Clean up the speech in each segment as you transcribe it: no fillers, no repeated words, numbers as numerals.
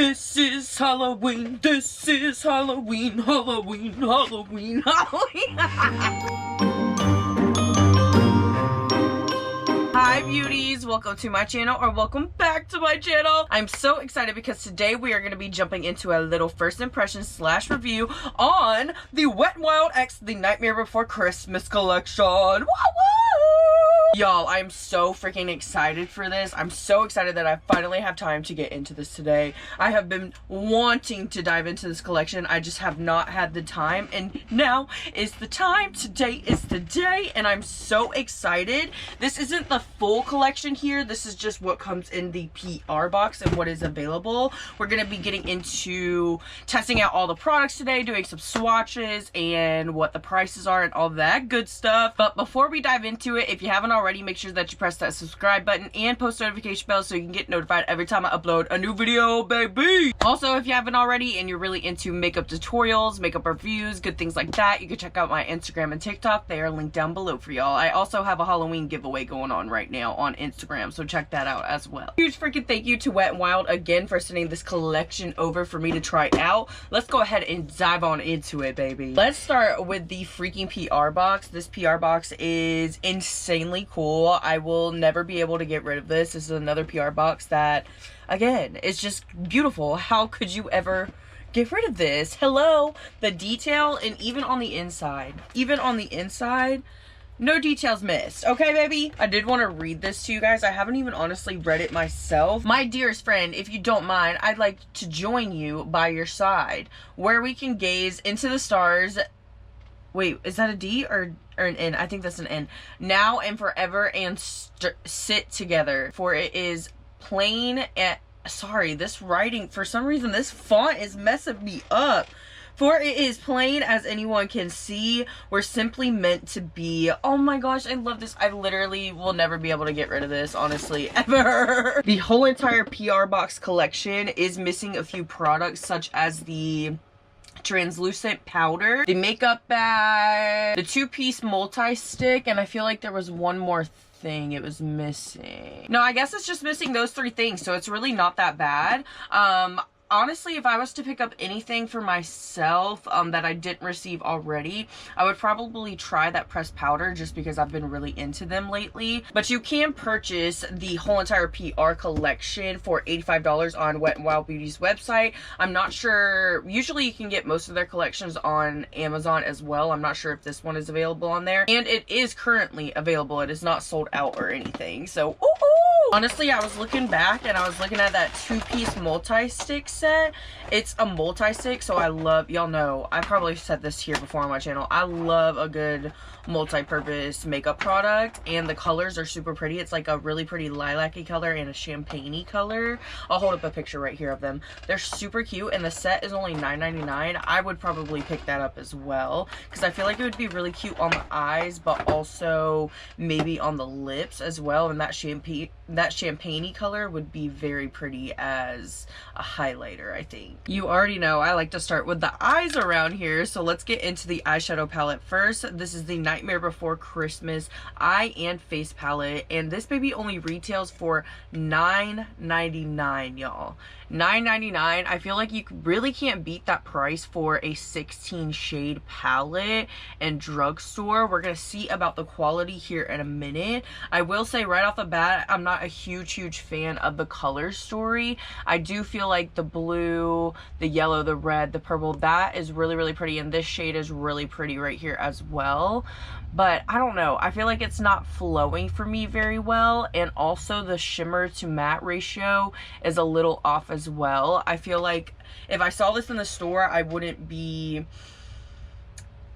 This is Halloween, this is Halloween, Halloween, Halloween, Halloween. Hi beauties, welcome to my channel, or welcome back to my channel. I'm so excited because today we are going to be jumping into a little first impression slash review on the Wet n Wild X The Nightmare Before Christmas collection. Woo woo! Y'all, I'm so freaking excited for this. I'm so excited that I finally have time to get into this today. I have been wanting to dive into this collection. I just have not had the time, and now is the time. Today is the day, and I'm so excited. This isn't the full collection here. This is just what comes in the PR box and what is available. We're going to be getting into testing out all the products today, doing some swatches and what the prices are and all that good stuff. But before we dive into it, if you haven't already, make sure that you press that subscribe button and post notification bell so you can get notified every time I upload a new video, baby. Also, if you haven't already and you're really into makeup tutorials, makeup reviews, good things like that, you can check out my Instagram and TikTok. They are linked down below for y'all. I also have a Halloween giveaway going on right now on Instagram, so check that out as well. Huge freaking thank you to Wet n Wild again for sending this collection over for me to try out. Let's go ahead and dive on into it, baby. Let's start with the freaking PR box. This PR box is insanely cool. I will never be able to get rid of this. This is another PR box that, again, is just beautiful. How could you ever get rid of this? Hello, the detail, and even on the inside, no details missed. Okay, baby? I did want to read this to you guys. I haven't even honestly read it myself. My dearest friend, if you don't mind, I'd like to join you by your side, where we can gaze into the stars. Wait, is that a D or an N? I think that's an N. Now and forever, and sit together. For it is plain and... Sorry, this writing, for some reason, this font is messing me up. For it is plain as anyone can see, we're simply meant to be. Oh my gosh, I love this. I literally will never be able to get rid of this, honestly, ever. The whole entire PR box collection is missing a few products, such as the translucent powder, the makeup bag, the two-piece multi-stick, and I feel like there was one more thing it was missing. No, I guess it's just missing those three things, so it's really not that bad. Honestly, if I was to pick up anything for myself that I didn't receive already, I would probably try that pressed powder just because I've been really into them lately. But you can purchase the whole entire PR collection for $85 on Wet n Wild Beauty's website. I'm not sure. Usually you can get most of their collections on Amazon as well. I'm not sure if this one is available on there. And it is currently available. It is not sold out or anything. So, ooh! Honestly, I was looking back and I was looking at that two-piece multi-stick set. It's a multi-stick, so I love, y'all know, I probably said this here before on my channel, I love a good multi-purpose makeup product, and the colors are super pretty. It's like a really pretty lilac-y color and a champagne-y color. I'll hold up a picture right here of them. They're super cute, and the set is only $9.99. I would probably pick that up as well, because I feel like it would be really cute on the eyes, but also maybe on the lips as well, and that champagne-y color would be very pretty as a highlighter, I think. You already know I like to start with the eyes around here, so let's get into the eyeshadow palette first. This is the Nightmare Before Christmas eye and face palette, and this baby only retails for $9.99, y'all. $9.99. I feel like you really can't beat that price for a 16 shade palette and drugstore. We're gonna see about the quality here in a minute. I will say right off the bat, I'm not a huge fan of the color story. I do feel like the blue, the yellow, the red, the purple, that is really pretty, and this shade is really pretty right here as well. But I don't know, I feel like it's not flowing for me very well, and also the shimmer to matte ratio is a little off as well. I feel like if I saw this in the store, I wouldn't be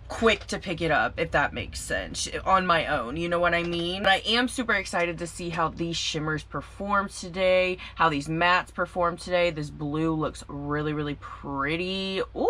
quick to pick it up, if that makes sense, on my own, you know what I mean? But I am super excited to see how these shimmers perform today, how these mattes perform today. This blue looks really pretty. Ooh!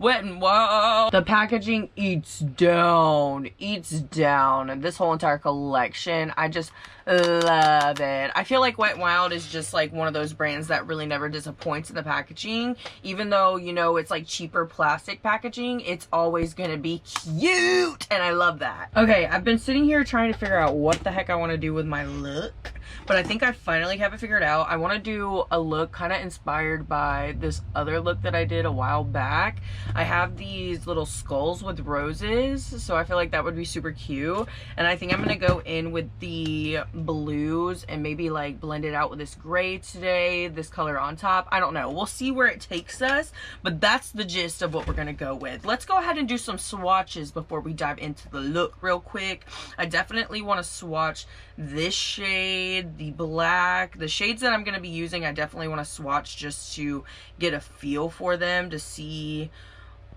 Wet n Wild. The packaging eats down. And this whole entire collection, I just love it. I feel like Wet n Wild is just like one of those brands that really never disappoints in the packaging. Even though, you know, it's like cheaper plastic packaging, it's always gonna be cute, and I love that. Okay, I've been sitting here trying to figure out what the heck I want to do with my look. but I think I finally have it figured out. I want to do a look kind of inspired by this other look that I did a while back. I have these little skulls with roses, so I feel like that would be super cute. And I think I'm going to go in with the blues and maybe like blend it out with this gray today, this color on top. I don't know. We'll see where it takes us, but that's the gist of what we're going to go with. Let's go ahead and do some swatches before we dive into the look real quick. I definitely want to swatch this shade, the black, the shades that I'm going to be using. I definitely want to swatch just to get a feel for them, to see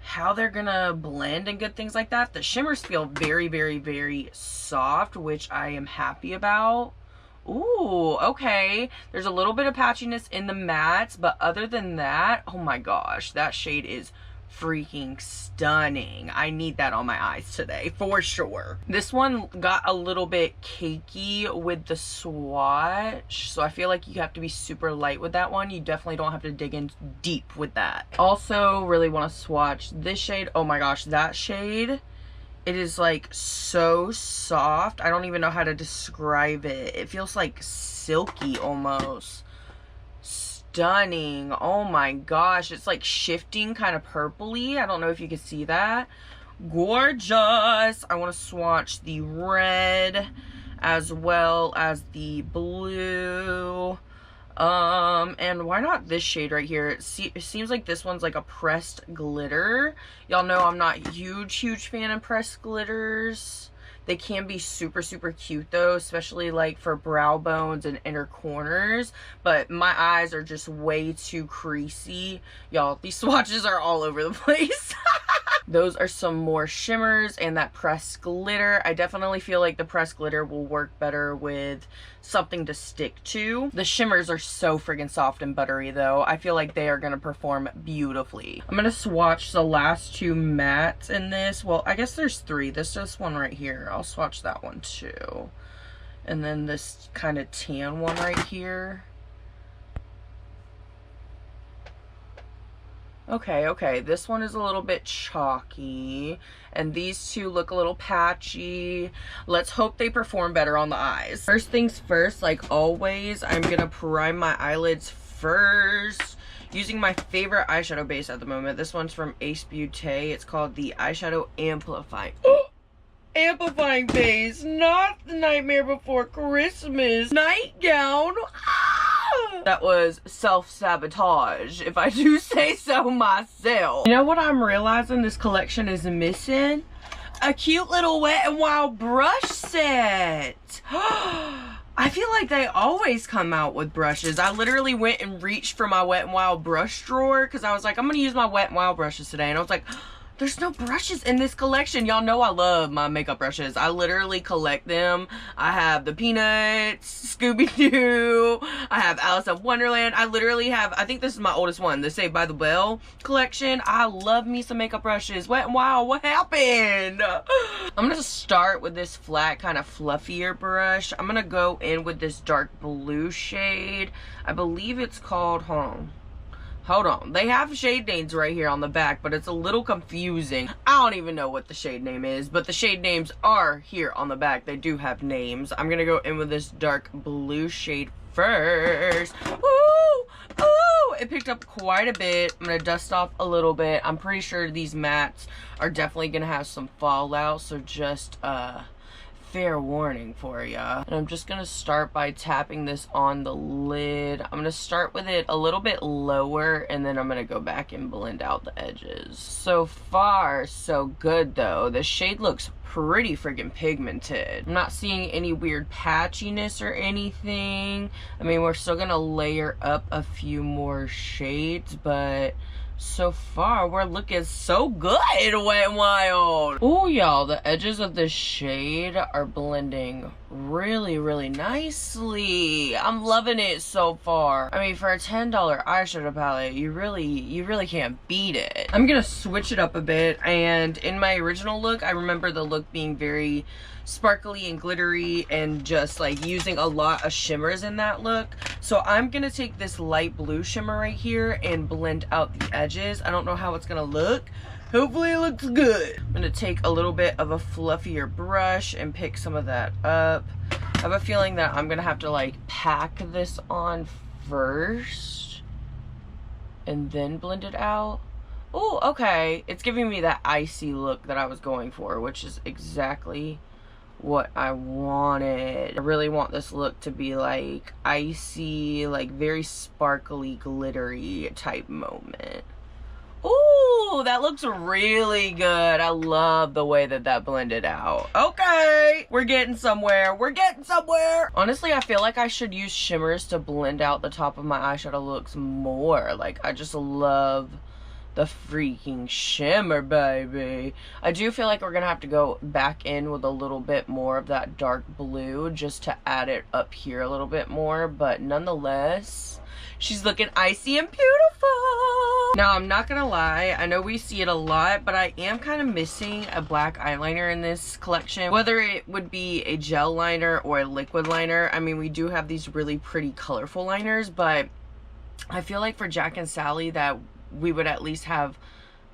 how they're gonna blend and good things like that. The shimmers feel very, very, very soft, which I am happy about. Ooh, okay. There's a little bit of patchiness in the mattes, but other than that, oh my gosh, that shade is freaking stunning. I need that on my eyes today for sure. This one got a little bit cakey with the swatch, so I feel like you have to be super light with that one. You definitely don't have to dig in deep with that. Also really want to swatch this shade. Oh my gosh, that shade, it is like so soft. I don't even know how to describe it. It feels like silky almost. Stunning. Oh my gosh, it's like shifting kind of purpley. I don't know if you can see that. Gorgeous. I want to swatch the red as well as the blue. And why not this shade right here? It seems like this one's like a pressed glitter. Y'all know I'm not huge fan of pressed glitters. They can be super, super cute though, especially like for brow bones and inner corners. But my eyes are just way too creasy. Y'all, these swatches are all over the place. Those are some more shimmers and that pressed glitter. I definitely feel like the pressed glitter will work better with something to stick to. The shimmers are so friggin' soft and buttery though. I feel like they are gonna perform beautifully. I'm gonna swatch the last two mattes in this. Well, I guess there's three. This one right here. I'll swatch that one too. And then this kind of tan one right here. Okay, this one is a little bit chalky, and these two look a little patchy. Let's hope they perform better on the eyes. First things first, like always, I'm gonna prime my eyelids first using my favorite eyeshadow base at the moment. This one's from Ace Beauté. It's called the Eyeshadow Amplifying. Amplifying base, not the Nightmare Before Christmas nightgown. That was self-sabotage, if I do say so myself. You know what I'm realizing this collection is missing? A cute little Wet n Wild brush set. I feel like they always come out with brushes. I literally went and reached for my Wet n Wild brush drawer because I was like, I'm going to use my Wet n Wild brushes today. And I was like, there's no brushes in this collection. Y'all know I love my makeup brushes. I literally collect them. I have the Peanuts, Scooby-Doo. I have Alice in Wonderland. I literally have, I think this is my oldest one, the Saved by the Bell collection. I love me some makeup brushes. Wet n Wild, what happened? I'm going to start with this flat, kind of fluffier brush. I'm going to go in with this dark blue shade. I believe it's called, hold on. They have shade names right here on the back, but it's a little confusing. I don't even know what the shade name is, but the shade names are here on the back. They do have names. I'm gonna go in with this dark blue shade first. Ooh, ooh, it picked up quite a bit. I'm gonna dust off a little bit. I'm pretty sure these mattes are definitely gonna have some fallout, so just fair warning for ya. And I'm just gonna start by tapping this on the lid. I'm gonna start with it a little bit lower, and then I'm gonna go back and blend out the edges. So far, so good though. The shade looks pretty freaking pigmented. I'm not seeing any weird patchiness or anything. I mean, we're still gonna layer up a few more shades, but so far we're looking so good. Wet n Wild. Oh y'all, the edges of this shade are blending really nicely. I'm loving it so far. I mean, for a $10 eyeshadow palette, you really can't beat it. I'm gonna switch it up a bit, and in my original look, I remember the look being very sparkly and glittery and just like using a lot of shimmers in that look. So I'm gonna take this light blue shimmer right here and blend out the edges. I don't know how it's gonna look. Hopefully it looks good. I'm gonna take a little bit of a fluffier brush and pick some of that up. I have a feeling that I'm gonna have to like pack this on first and then blend it out. Oh, okay. It's giving me that icy look that I was going for, which is exactly what I wanted. I really want this look to be like icy, like very sparkly, glittery type moment. Ooh, that looks really good. I love the way that that blended out. Okay, we're getting somewhere. We're getting somewhere. Honestly, I feel like I should use shimmers to blend out the top of my eyeshadow looks more. Like, I just love the freaking shimmer, baby. I do feel like we're gonna have to go back in with a little bit more of that dark blue just to add it up here a little bit more, but nonetheless, she's looking icy and beautiful. Now, I'm not gonna lie, I know we see it a lot, but I am kind of missing a black eyeliner in this collection. Whether it would be a gel liner or a liquid liner. I mean, we do have these really pretty colorful liners, but I feel like for Jack and Sally that we would at least have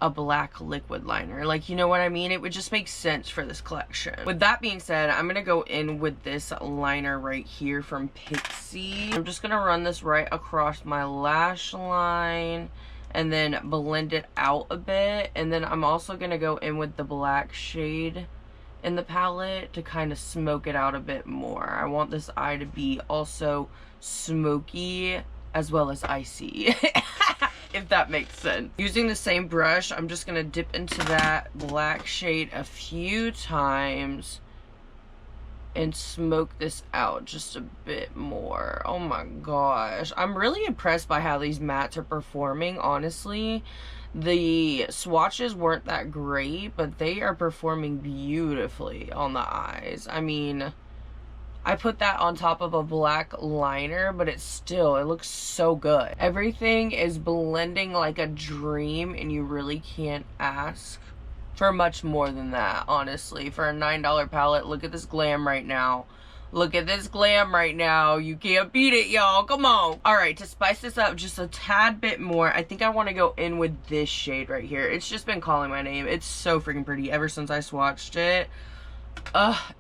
a black liquid liner. Like, you know what I mean? It would just make sense for this collection. With that being said, I'm gonna go in with this liner right here from Pixie. I'm just gonna run this right across my lash line and then blend it out a bit. And then I'm also gonna go in with the black shade in the palette to kind of smoke it out a bit more. I want this eye to be also smoky as well as icy. If that makes sense. Using the same brush, I'm just gonna dip into that black shade a few times and smoke this out just a bit more. Oh my gosh. I'm really impressed by how these mattes are performing, honestly. The swatches weren't that great, but they are performing beautifully on the eyes. I mean, I put that on top of a black liner, but it looks so good. Everything is blending like a dream, and you really can't ask for much more than that, honestly. For a $9 palette, look at this glam right now. Look at this glam right now. You can't beat it, y'all. Come on. All right, to spice this up just a tad bit more, I think I want to go in with this shade right here. It's just been calling my name. It's so freaking pretty ever since I swatched it.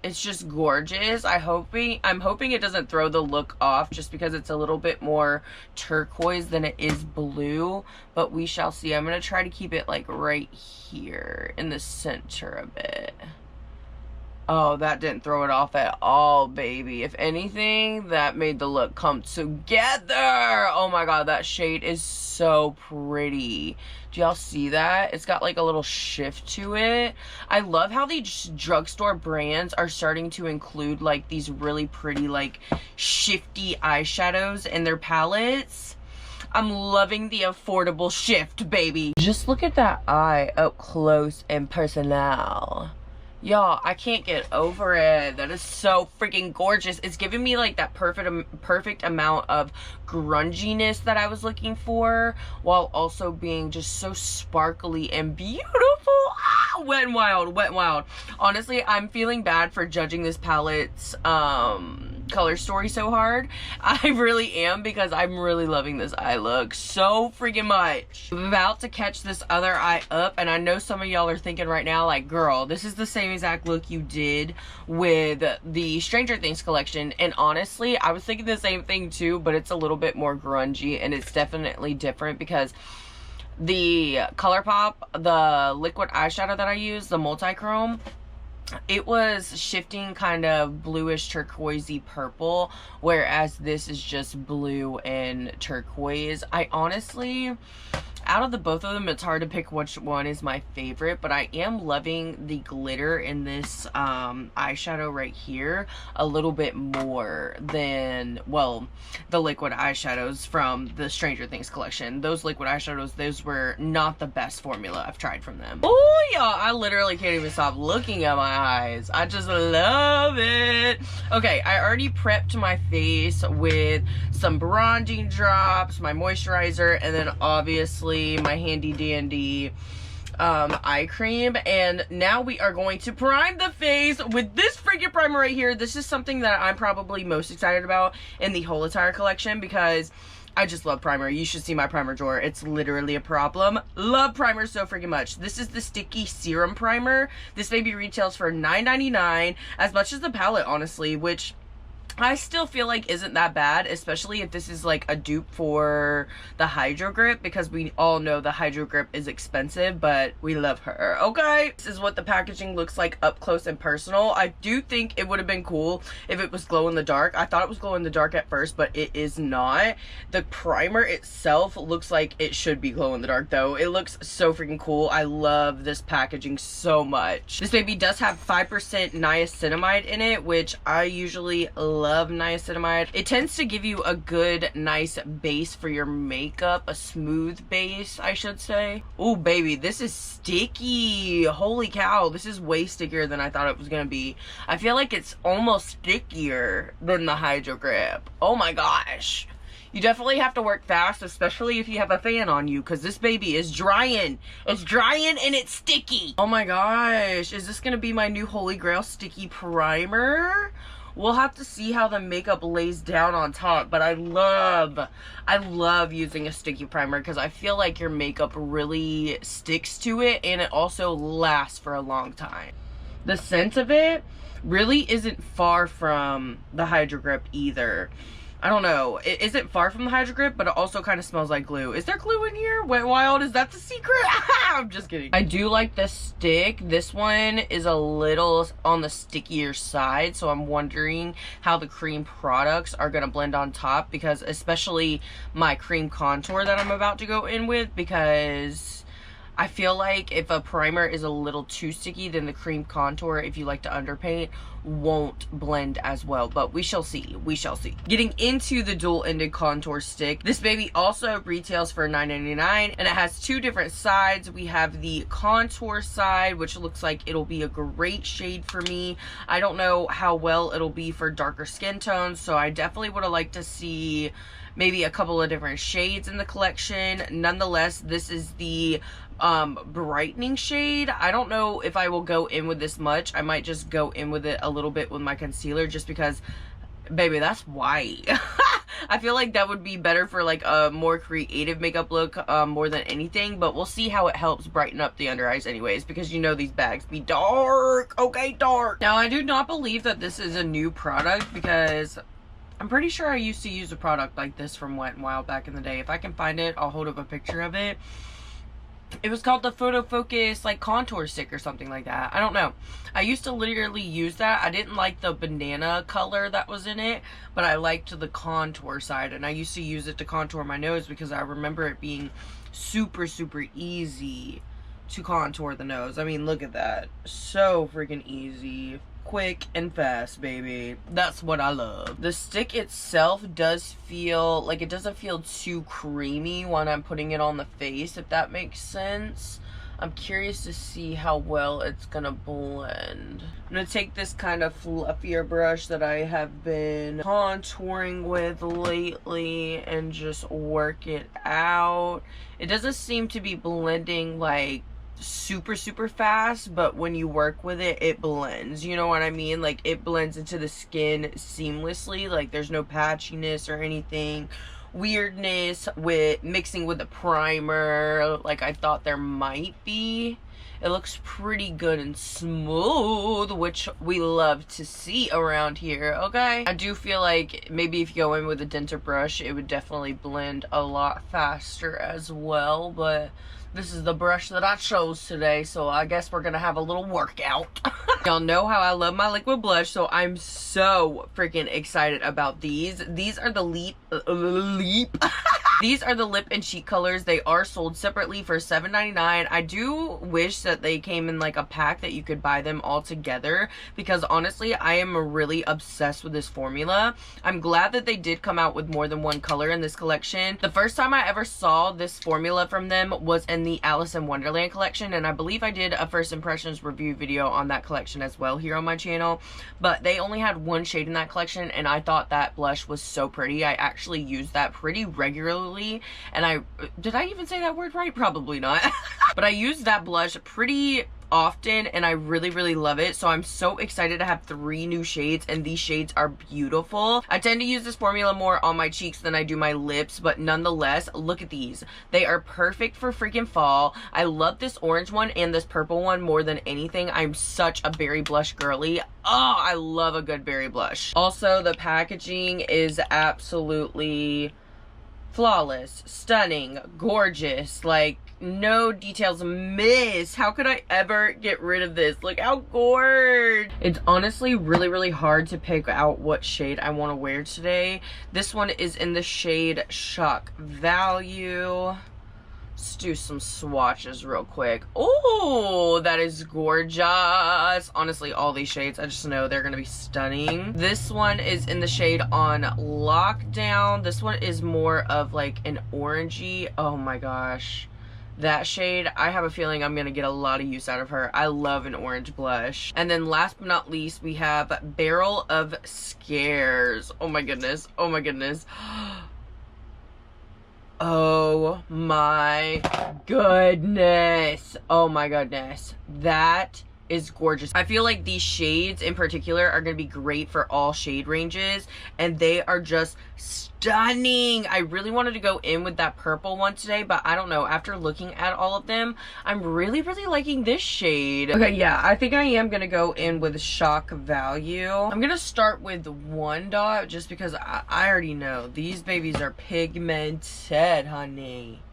It's just gorgeous. I'm hoping it doesn't throw the look off just because it's a little bit more turquoise than it is blue, but we shall see. I'm gonna try to keep it like right here in the center a bit. Oh, that didn't throw it off at all, baby. If anything, that made the look come together. Oh my god, that shade is so pretty. Do y'all see that? It's got like a little shift to it. I love how these drugstore brands are starting to include like these really pretty like shifty eyeshadows in their palettes. I'm loving the affordable shift, baby. Just look at that eye up close and personal. Y'all, I can't get over it. That is so freaking gorgeous. It's giving me like that perfect amount of grunginess that I was looking for, while also being just so sparkly and beautiful. Ah, wet and wild, wet and wild. Honestly, I'm feeling bad for judging this palette's color story so hard. I really am, because I'm really loving this eye look so freaking much. I'm about to catch this other eye up, and I know some of y'all are thinking right now like, girl, this is the same exact look you did with the Stranger Things collection. And honestly, I was thinking the same thing too, but it's a little bit more grungy, and it's definitely different because the ColourPop, the liquid eyeshadow that I use, the multi-chrome, it was shifting kind of bluish turquoisey purple, whereas this is just blue and turquoise. I honestly, out of the both of them, it's hard to pick which one is my favorite, but I am loving the glitter in this eyeshadow right here a little bit more than, well, the liquid eyeshadows from the Stranger Things collection. Those liquid eyeshadows, those were not the best formula I've tried from them. Oh, y'all, I literally can't even stop looking at my eyes. I just love it. Okay, I already prepped my face with some bronzing drops, my moisturizer, and then obviously my handy dandy eye cream. And now we are going to prime the face with this freaking primer right here. This is something that I'm probably most excited about in the whole entire collection, because I just love primer. You should see my primer drawer. It's literally a problem. Love primer so freaking much. This is the Sticky Serum Primer. This baby retails for $9.99, as much as the palette, honestly, which I still feel like isn't that bad, especially if this is like a dupe for the Hydro Grip, because we all know the Hydro Grip is expensive, but we love her, okay? This is what the packaging looks like up close and personal. I do think it would have been cool if it was glow in the dark. I thought it was glow in the dark at first, but it is not. The primer itself looks like it should be glow in the dark though. It looks so freaking cool. I love this packaging so much. This baby does have 5% niacinamide in it, which I usually love niacinamide. It tends to give you a good, nice base for your makeup, a smooth base, I should say. Oh, baby, this is sticky. Holy cow, this is way stickier than I thought it was gonna be. I feel like it's almost stickier than the Hydro Grip. Oh my gosh. You definitely have to work fast, especially if you have a fan on you, because this baby is drying. It's drying and it's sticky. Oh my gosh, is this gonna be my new Holy Grail sticky primer? We'll have to see how the makeup lays down on top, but I love using a sticky primer because I feel like your makeup really sticks to it and it also lasts for a long time. The scent of it really isn't far from the Hydro Grip either. I don't know. It isn't far from the Hydro Grip, but it also kind of smells like glue. Is there glue in here? Wet Wild, is that the secret? I'm just kidding. I do like the stick. This one is a little on the stickier side, so I'm wondering how the cream products are going to blend on top, because especially my cream contour that I'm about to go in with, because I feel like if a primer is a little too sticky, then the cream contour, if you like to underpaint, won't blend as well. But we shall see. We shall see. Getting into the dual-ended contour stick. This baby also retails for $9.99, and it has two different sides. We have the contour side, which looks like it'll be a great shade for me. I don't know how well it'll be for darker skin tones, so I definitely would have liked to see maybe a couple of different shades in the collection. Nonetheless, this is the brightening shade. I don't know if I will go in with this much. I might just go in with it a little bit with my concealer, just because, baby, that's white. I feel like that would be better for like a more creative makeup look more than anything, but we'll see how it helps brighten up the under eyes anyways, because you know these bags be dark. Okay, dark. Now, I do not believe that this is a new product, because I'm pretty sure I used to use a product like this from Wet n Wild back in the day. If I can find it, I'll hold up a picture of it. It was called the Photo Focus like contour stick or something like that. I don't know. I used to literally use that. I didn't like the banana color that was in it, but I liked the contour side, and I used to use it to contour my nose because I remember it being super, super easy to contour the nose. I mean, look at that. So freaking easy. Quick and fast, baby. That's what I love. The stick itself does feel like it doesn't feel too creamy when I'm putting it on the face, if that makes sense. I'm curious to see how well it's gonna blend. I'm gonna take this kind of fluffier brush that I have been contouring with lately and just work it out. It doesn't seem to be blending like super, super fast, but when you work with it, it blends. You know what I mean? Like, it blends into the skin seamlessly. Like, there's no patchiness or anything weirdness with mixing with the primer like I thought there might be. It looks pretty good and smooth, which we love to see around here, okay? I do feel like maybe if you go in with a denser brush, it would definitely blend a lot faster as well, but this is the brush that I chose today, so I guess we're gonna have a little workout. Y'all know how I love my liquid blush, so I'm so freaking excited about these. These are the Leap. These are the lip and cheek colors. They are sold separately for $7.99. I do wish that they came in like a pack that you could buy them all together, because honestly, I am really obsessed with this formula. I'm glad that they did come out with more than one color in this collection. The first time I ever saw this formula from them was in the Alice in Wonderland collection, and I believe I did a first impressions review video on that collection as well here on my channel, but they only had one shade in that collection, and I thought that blush was so pretty. I actually use that pretty regularly particularly, and did I even say that word right? Probably not. But I use that blush pretty often and I really love it. So I'm so excited to have 3 new shades, and these shades are beautiful. I tend to use this formula more on my cheeks than I do my lips, but nonetheless, look at these. They are perfect for freaking fall. I love this orange one and this purple one more than anything. I'm such a berry blush girly. Oh, I love a good berry blush. Also, the packaging is absolutely flawless, stunning, gorgeous. Like, no details missed. How could I ever get rid of this? Look how gorgeous. It's honestly really hard to pick out what shade I want to wear today. This one is in the shade Shock Value. Let's do some swatches real quick. Oh, that is gorgeous. Honestly, all these shades, I just know they're gonna be stunning. This one is in the shade On Lockdown. This one is more of like an orangey. Oh my gosh. That shade, I have a feeling I'm gonna get a lot of use out of her. I love an orange blush. And then last but not least, we have Barrel of Scares. Oh my goodness. Oh my goodness. Oh my goodness. Oh my goodness. That is gorgeous. I feel like these shades in particular are going to be great for all shade ranges, and they are just stunning. I really wanted to go in with that purple one today, but I don't know. After looking at all of them, I'm really liking this shade. Okay, yeah, I think I am going to go in with Shock Value. I'm going to start with 1 dot just because I already know these babies are pigmented, honey.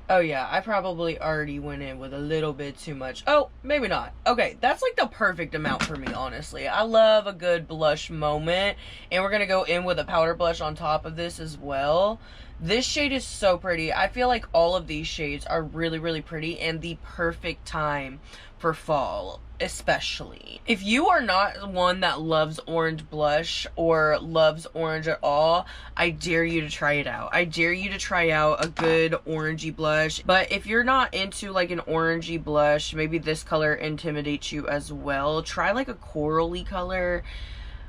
Oh yeah, I probably already went in with a little bit too much. Oh, maybe not. Okay, that's like the perfect amount for me, honestly. I love a good blush moment. And we're gonna go in with a powder blush on top of this as well. This shade is so pretty. I feel like all of these shades are really pretty and the perfect time for fall, especially. If you are not one that loves orange blush or loves orange at all, I dare you to try it out. I dare you to try out a good orangey blush. But if you're not into like an orangey blush, maybe this color intimidates you as well, try like a corally color.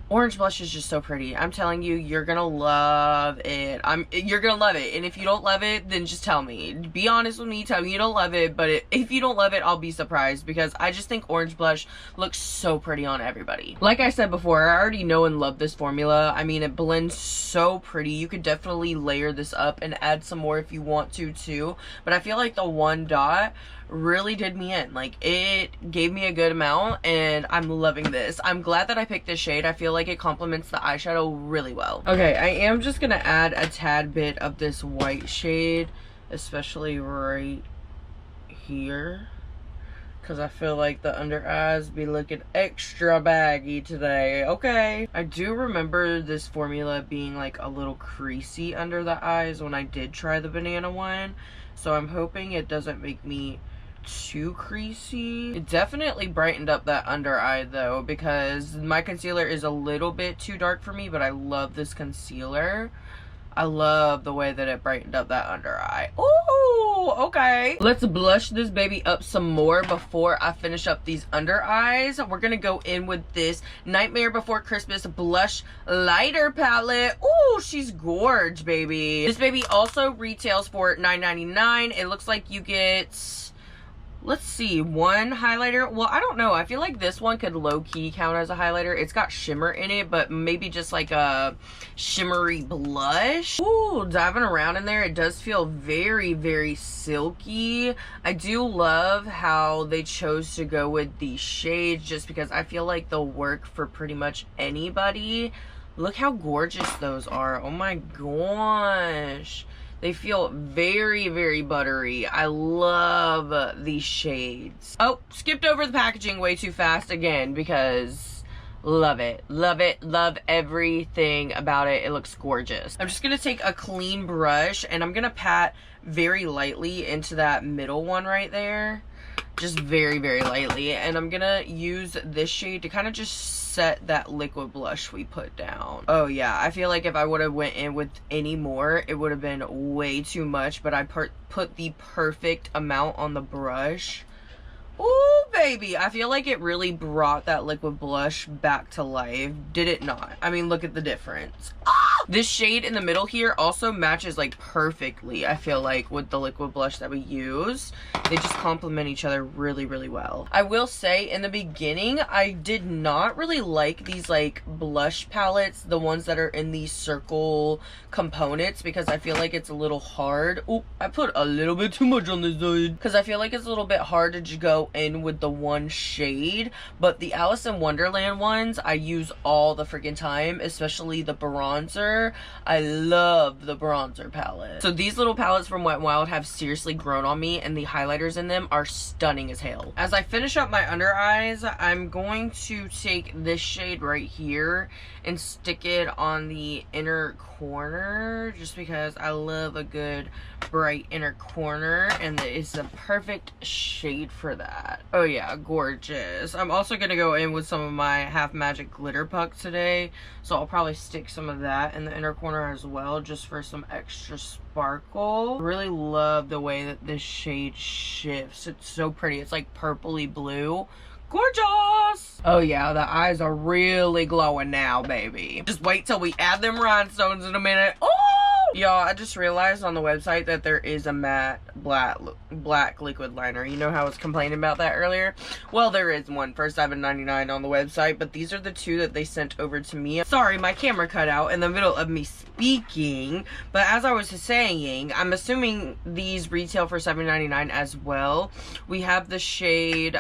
Orange blush is just so pretty. I'm telling you, you're gonna love it. You're gonna love it. And if you don't love it, then just tell me. Be honest with me. Tell me you don't love it. But if you don't love it, I'll be surprised, because I just think orange blush looks so pretty on everybody. Like I said before, I already know and love this formula. I mean, it blends so pretty. You could definitely layer this up and add some more if you want to too. But I feel like the 1 dot really did me in. Like, it gave me a good amount, and I'm loving this. I'm glad that I picked this shade. I feel like it complements the eyeshadow really well. Okay, I am just gonna add a tad bit of this white shade, especially right here, because I feel like the under eyes be looking extra baggy today. Okay, I do remember this formula being like a little creasy under the eyes when I did try the banana one, so I'm hoping it doesn't make me too creasy. It definitely brightened up that under eye though, because my concealer is a little bit too dark for me, but I love this concealer. I love the way that it brightened up that under eye. Ooh, okay. Let's blush this baby up some more before I finish up these under eyes. We're gonna go in with this Nightmare Before Christmas Blushlighter Palette. Ooh, she's gorge, baby. This baby also retails for $9.99. It looks like you get, let's see, 1 highlighter. Well, I don't know. I feel like this one could low-key count as a highlighter. It's got shimmer in it, but maybe just like a shimmery blush. Ooh, diving around in there, it does feel very silky. I do love how they chose to go with these shades, just because I feel like they'll work for pretty much anybody. Look how gorgeous those are. Oh my gosh. They feel very buttery. I love these shades. Oh, skipped over the packaging way too fast again, because love it. Love everything about it. It looks gorgeous. I'm just gonna take a clean brush and I'm gonna pat very lightly into that middle one right there. Just very lightly. And I'm gonna use this shade to kind of just set that liquid blush we put down. Oh yeah, I feel like if I would have went in with any more, it would have been way too much, but I put the perfect amount on the brush. Ooh, baby, I feel like it really brought that liquid blush back to life. Did it not? I mean, look at the difference. Oh! This shade in the middle here also matches like perfectly, I feel like, with the liquid blush that we use. They just complement each other really, really well. I will say in the beginning, I did not really like these like blush palettes, the ones that are in these circle components, because I feel like it's a little hard. Oh, I put a little bit too much on this side. Because I feel like it's a little bit hard to just go in with the one shade. But the Alice in Wonderland ones, I use all the freaking time, especially the bronzer. I love the bronzer palette. So these little palettes from Wet n Wild have seriously grown on me, and the highlighters in them are stunning as hell. As I finish up my under eyes, I'm going to take this shade right here and stick it on the inner corner, just because I love a good bright inner corner, and it's the perfect shade for that. Oh yeah, gorgeous. I'm also gonna go in with some of my Half Magic glitter puck today, so I'll probably stick some of that in the inner corner as well, just for some extra sparkle. I really love the way that this shade shifts. It's so pretty. It's like purpley blue. Gorgeous! Oh yeah, the eyes are really glowing now, baby. Just wait till we add them rhinestones in a minute. Oh! Y'all, I just realized on the website that there is a matte black liquid liner. You know how I was complaining about that earlier? Well, there is one for $7.99 on the website, but these are the two that they sent over to me. Sorry, my camera cut out in the middle of me speaking, but as I was saying, I'm assuming these retail for $7.99 as well. We have the shade,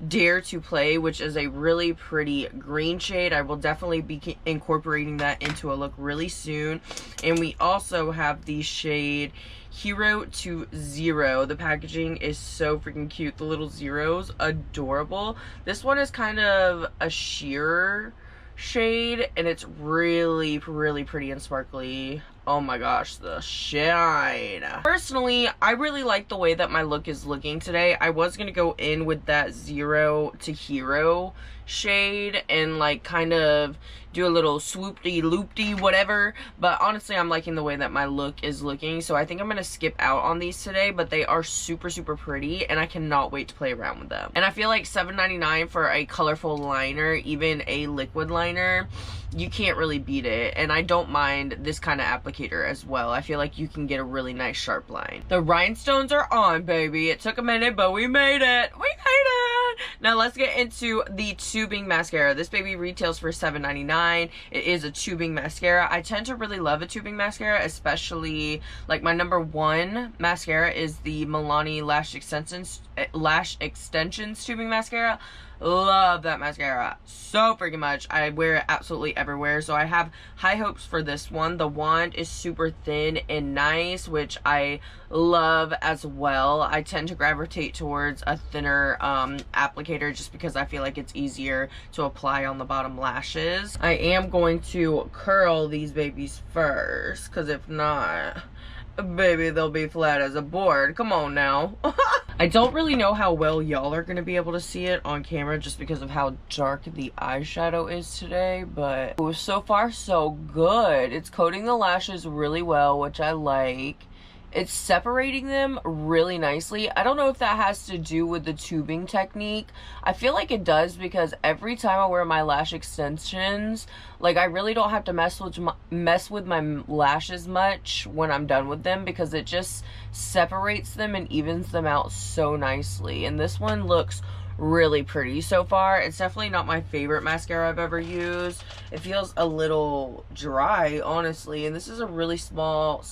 Dare to Play, which is a really pretty green shade. I will definitely be incorporating that into a look really soon. And we also have the shade Hero to Zero. The packaging is so freaking cute. The little zeros, adorable. This one is kind of a sheer shade, and it's really, really pretty and sparkly. Oh my gosh, the shine. Personally, I really like the way that my look is looking today. I was gonna go in with that Zero to Hero shade and like kind of do a little swoop-de-loop-de whatever, but honestly I'm liking the way that my look is looking, so I think I'm gonna skip out on these today. But they are super, super pretty, and I cannot wait to play around with them. And I feel like $7.99 for a colorful liner, even a liquid liner, you can't really beat it. And I don't mind this kind of applicator as well. I feel like you can get a really nice sharp line. The rhinestones are on, baby. It took a minute, but we made it. We made it. Now let's get into the tubing mascara. This baby retails for $7.99. It is a tubing mascara. I tend to really love a tubing mascara, especially like my #1 mascara is the Milani Lash Extensions tubing mascara. Love that mascara so freaking much. I wear it absolutely everywhere, so I have high hopes for this one. The wand is super thin and nice, which I love as well. I tend to gravitate towards a thinner applicator just because I feel like it's easier to apply on the bottom lashes. I am going to curl these babies first, because if not, baby, they'll be flat as a board. Come on now. I don't really know how well y'all are going to be able to see it on camera just because of how dark the eyeshadow is today, but so far so good. It's coating the lashes really well, which I like. It's separating them really nicely. I don't know if that has to do with the tubing technique. I feel like it does, because every time I wear my lash extensions, like, I really don't have to mess with my lashes much when I'm done with them, because it just separates them and evens them out so nicely. And this one looks really pretty so far. It's definitely not my favorite mascara I've ever used. It feels a little dry, honestly, and this is a really small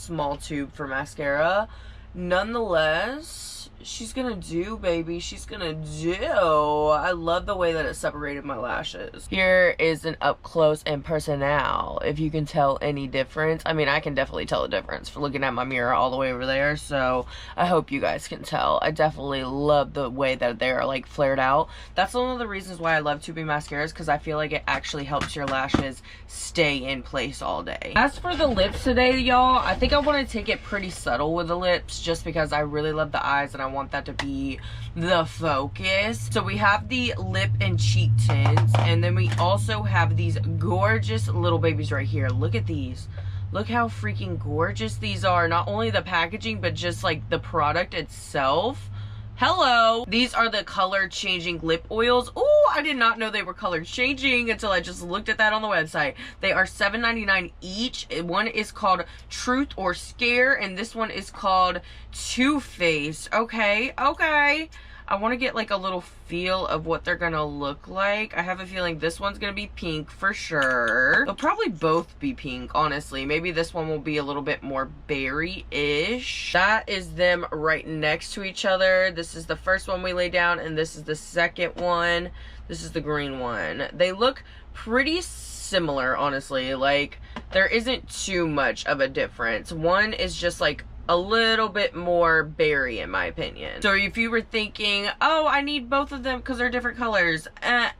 tube for mascara. Nonetheless, she's gonna do, baby. She's gonna do. I love the way that it separated my lashes. Here is an up close and personal, if you can tell any difference. I mean, I can definitely tell the difference for looking at my mirror all the way over there, so I hope you guys can tell. I definitely love the way that they're like flared out. That's one of the reasons why I love tubing mascaras, because I feel like it actually helps your lashes stay in place all day. As for the lips today, y'all, I think I want to take it pretty subtle with the lips, just because I really love the eyes and I want that to be the focus. So we have the lip and cheek tints, and then we also have these gorgeous little babies right here. Look at these. Look how freaking gorgeous these are. Not only the packaging, but just like the product itself. Hello. These are the color changing lip oils. Ooh, I did not know they were color changing until I just looked at that on the website. They are $7.99 each. One is called Truth or Scare, and this one is called Too Faced. Okay, okay. I want to get like a little feel of what they're gonna look like. I have a feeling this one's gonna be pink for sure. They'll probably both be pink, honestly. Maybe this one will be a little bit more berry-ish. That is them right next to each other. This is the first one we laid down, and this is the second one. This is the green one. They look pretty similar, honestly. Like, there isn't too much of a difference. One is just like a little bit more berry, in my opinion. So if you were thinking, oh, I need both of them because they're different colors,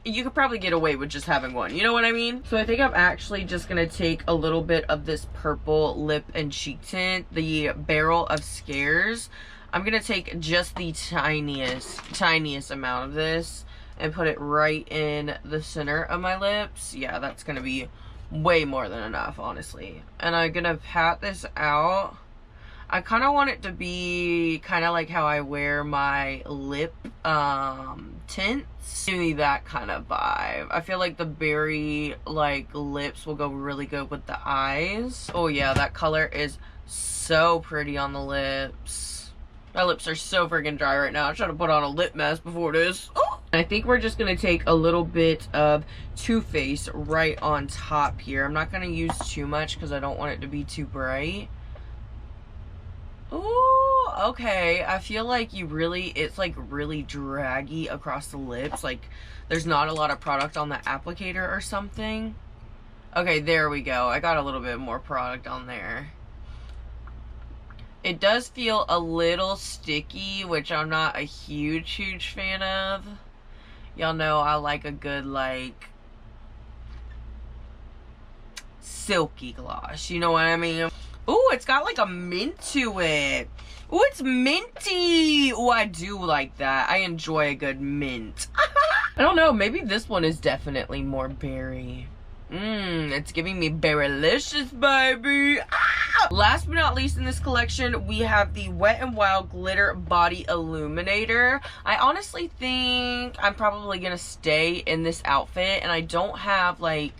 you could probably get away with just having one. You know what I mean? So I think I'm actually just gonna take a little bit of this purple lip and cheek tint, the Barrel of Scares. I'm gonna take just the tiniest amount of this and put it right in the center of my lips. Yeah, that's gonna be way more than enough, honestly. And I'm gonna pat this out. I kind of want it to be kind of like how I wear my lip tints. Give me that kind of vibe. I feel like the berry like lips will go really good with the eyes. Oh yeah, that color is so pretty on the lips. My lips are so freaking dry right now. I'm trying to put on a lip mask before this. Oh! I think we're just going to take a little bit of Too Faced right on top here. I'm not going to use too much because I don't want it to be too bright. Ooh, okay. I feel like it's like really draggy across the lips. Like there's not a lot of product on the applicator or something. Okay, there we go. I got a little bit more product on there. It does feel a little sticky, which I'm not a huge fan of. Y'all know I like a good like silky gloss. You know what I mean? Ooh, it's got like a mint to it. Ooh, it's minty. Ooh, I do like that. I enjoy a good mint. I don't know. Maybe this one is definitely more berry. It's giving me berrylicious, baby. Ah! Last but not least in this collection, we have the Wet n Wild Glitter Body Illuminator. I honestly think I'm probably going to stay in this outfit, and I don't have like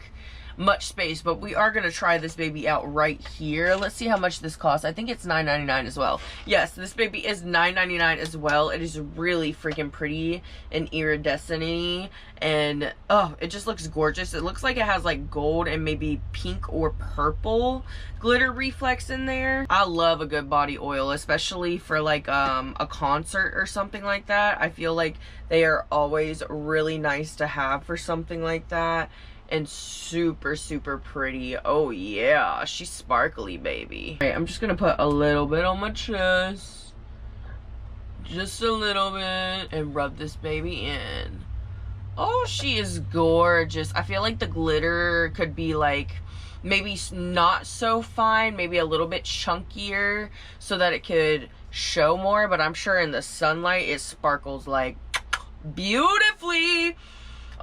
much space, but we are going to try this baby out right here. Let's see how much this costs. I think it's $9.99 as well. Yes, this baby is $9.99 as well. It is really freaking pretty and iridescent-y, and oh, it just looks gorgeous. It looks like it has like gold and maybe pink or purple glitter reflex in there. I love a good body oil, especially for like a concert or something like that. I feel like they are always really nice to have for something like that. And super pretty. Oh yeah, she's sparkly, baby. Alright, I'm just gonna put a little bit on my chest, just a little bit, and rub this baby in. Oh, she is gorgeous. I feel like the glitter could be like maybe not so fine, maybe a little bit chunkier so that it could show more, but I'm sure in the sunlight it sparkles like beautifully.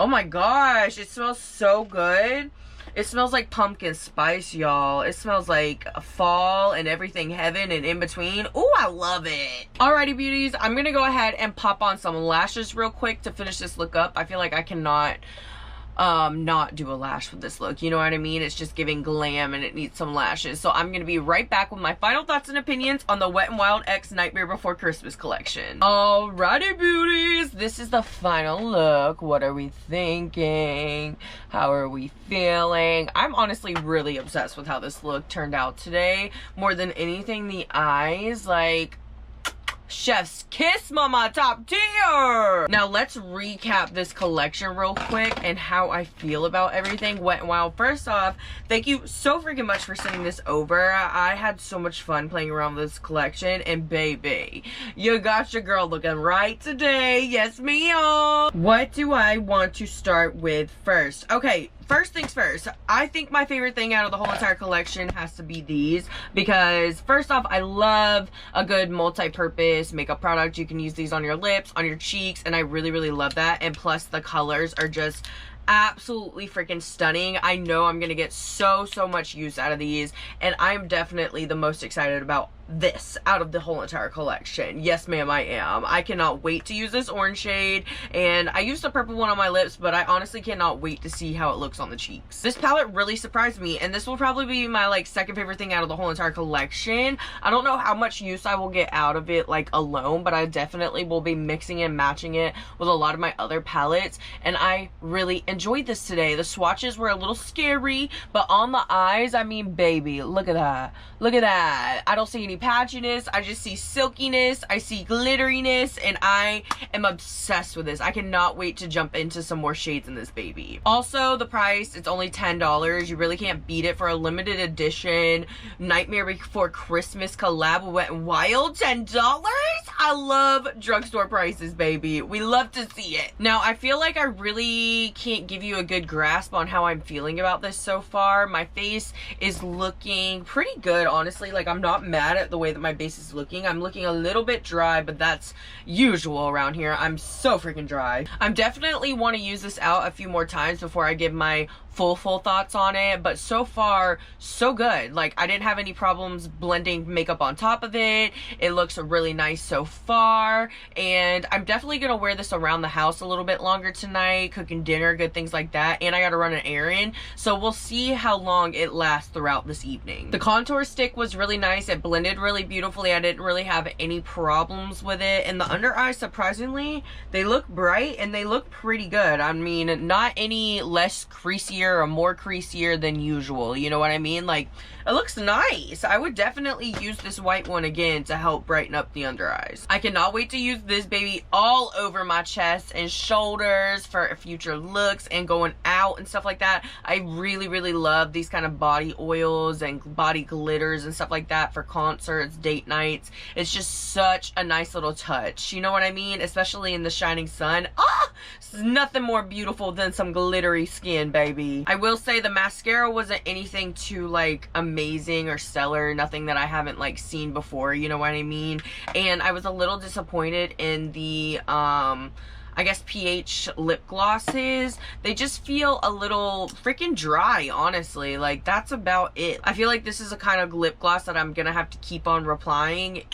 Oh my gosh, it smells so good. It smells like pumpkin spice, y'all. It smells like fall and everything heaven and in between. Ooh, I love it. Alrighty, beauties. I'm going to go ahead and pop on some lashes real quick to finish this look up. I feel like I cannot not do a lash with this look. You know what I mean? It's just giving glam and it needs some lashes. So I'm going to be right back with my final thoughts and opinions on the Wet n Wild X Nightmare Before Christmas collection. Alrighty, beauties. This is the final look. What are we thinking? How are we feeling? I'm honestly really obsessed with how this look turned out today. More than anything, the eyes, like, chef's kiss, mama, top tier. Now let's recap this collection real quick and how I feel about everything. Wet n Wild, first off, thank you so freaking much for sending this over. I had so much fun playing around with this collection, and baby, you got your girl looking right today. Yes, ma'am. What do I want to start with first? Okay, first things first, I think my favorite thing out of the whole entire collection has to be these, because first off, I love a good multi-purpose makeup product. You can use these on your lips, on your cheeks, and I really love that. And plus the colors are just absolutely freaking stunning. I know I'm gonna get so much use out of these, and I'm definitely the most excited about this out of the whole entire collection. Yes ma'am, I am. I cannot wait to use this orange shade, and I used the purple one on my lips, but I honestly cannot wait to see how it looks on the cheeks. This palette really surprised me, and this will probably be my like second favorite thing out of the whole entire collection. I don't know how much use I will get out of it like alone, but I definitely will be mixing and matching it with a lot of my other palettes, and I really enjoyed this today. The swatches were a little scary, but on the eyes, I mean, baby, look at that. Look at that. I don't see any patchiness. I just see silkiness. I see glitteriness, and I am obsessed with this. I cannot wait to jump into some more shades in this baby. Also, the price, it's only $10. You really can't beat it for a limited edition Nightmare Before Christmas collab with Wet n Wild. $10? I love drugstore prices, baby. We love to see it. Now, I feel like I really can't give you a good grasp on how I'm feeling about this so far. My face is looking pretty good, honestly. Like, I'm not mad at the way that my base is looking. I'm looking a little bit dry, but that's usual around here. I'm so freaking dry. I'm definitely want to use this out a few more times before I give my full thoughts on it, but so far so good. Like, I didn't have any problems blending makeup on top of it. It looks really nice so far, and I'm definitely gonna wear this around the house a little bit longer tonight, cooking dinner, good things like that, and I gotta run an errand, so we'll see how long it lasts throughout this evening. The contour stick was really nice. It blended really beautifully. I didn't really have any problems with it, and the under eyes, surprisingly, they look bright and they look pretty good. I mean, not any less creasier or more creasier than usual, you know what I mean? Like, it looks nice. I would definitely use this white one again to help brighten up the under eyes. I cannot wait to use this baby all over my chest and shoulders for future looks and going out and stuff like that. I really love these kind of body oils and body glitters and stuff like that for concerts, date nights. It's just such a nice little touch, you know what I mean? Especially in the shining sun. Ah, there's nothing more beautiful than some glittery skin, baby. I will say the mascara wasn't anything too like amazing or stellar, nothing that I haven't like seen before, you know what I mean? And I was a little disappointed in the I guess pH lip glosses. They just feel a little freaking dry, honestly. Like, that's about it. I feel like this is a kind of lip gloss that I'm gonna have to keep on reapplying,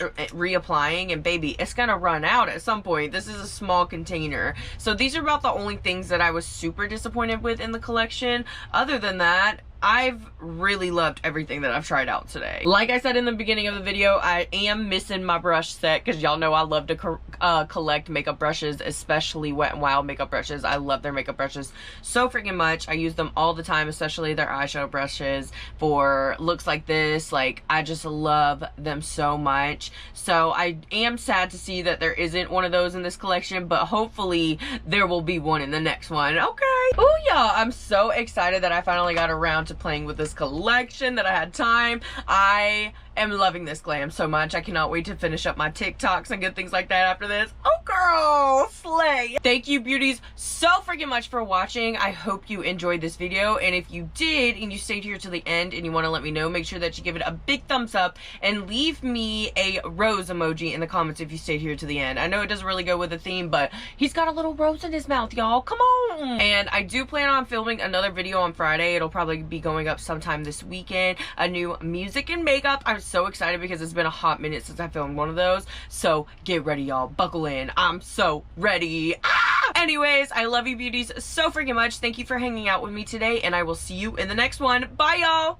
and baby, it's gonna run out at some point. This is a small container. So these are about the only things that I was super disappointed with in the collection. Other than that, I've really loved everything that I've tried out today. Like I said in the beginning of the video, I am missing my brush set because y'all know I love to collect makeup brushes, especially Wet n Wild makeup brushes. I love their makeup brushes so freaking much. I use them all the time, especially their eyeshadow brushes for looks like this. Like, I just love them so much. So I am sad to see that there isn't one of those in this collection, but hopefully there will be one in the next one. Okay. Oh y'all, I'm so excited that I finally got around to playing with this collection, that I had time. I am loving this glam so much. I cannot wait to finish up my TikToks and good things like that after this. Oh girl, slay. Thank you beauties so freaking much for watching. I hope you enjoyed this video, and if you did and you stayed here to the end and you want to let me know, make sure that you give it a big thumbs up and leave me a rose emoji in the comments if you stayed here to the end. I know it doesn't really go with the theme, but he's got a little rose in his mouth, y'all. Come on. And I do plan on filming another video on Friday. It'll probably be going up sometime this weekend. A new music and makeup. I'm so excited because it's been a hot minute since I filmed one of those. So get ready, y'all. Buckle in. I'm so ready. Ah! Anyways, I love you beauties so freaking much. Thank you for hanging out with me today, and I will see you in the next one. Bye, y'all.